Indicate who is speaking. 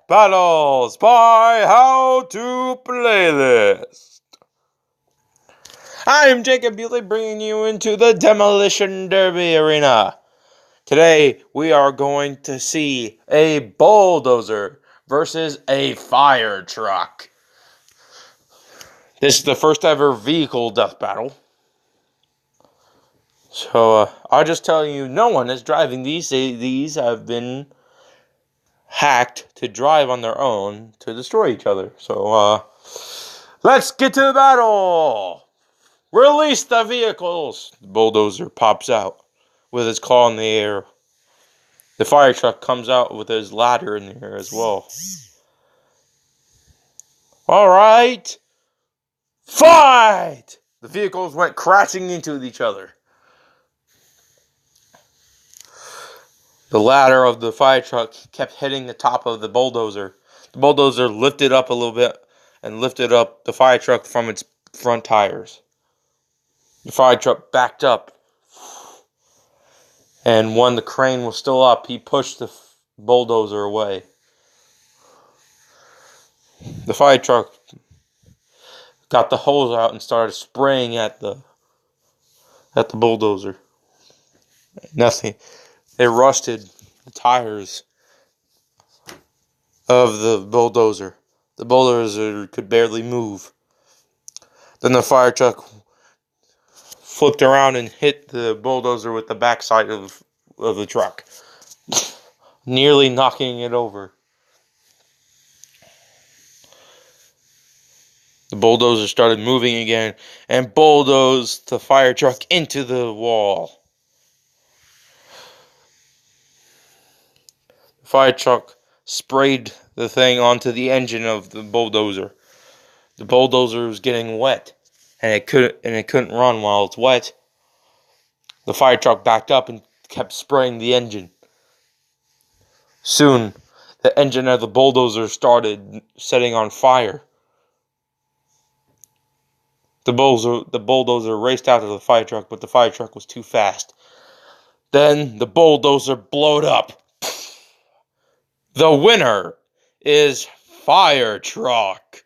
Speaker 1: Battles by How to Playlist. I'm Jacob Bewley, bringing you into the Demolition Derby arena. Today we are going to see a bulldozer versus a fire truck. This is the first ever vehicle death battle. So I'll just tell you, no one is driving these. These have been hacked to drive on their own to destroy each other. So let's get to the battle. Release the vehicles. The bulldozer pops out with his claw in the air. The fire truck comes out with his ladder in the air as well. All right, fight! The vehicles went crashing into each other. The ladder of the fire truck kept hitting the top of the bulldozer. The bulldozer lifted up a little bit and lifted up the fire truck from its front tires. The fire truck backed up. And when the crane was still up, he pushed the bulldozer away. The fire truck got the hose out and started spraying at the bulldozer. Nothing. It rusted the tires of the bulldozer. The bulldozer could barely move. Then the fire truck flipped around and hit the bulldozer with the backside of the truck, nearly knocking it over. The bulldozer started moving again and bulldozed the fire truck into the wall. The fire truck sprayed the thing onto the engine of the bulldozer. The bulldozer was getting wet, and it couldn't run while it's wet. The fire truck backed up and kept spraying the engine. Soon, the engine of the bulldozer started setting on fire. The bulldozer raced after the fire truck, but the fire truck was too fast. Then the bulldozer blowed up. The winner is FIRETRUCK.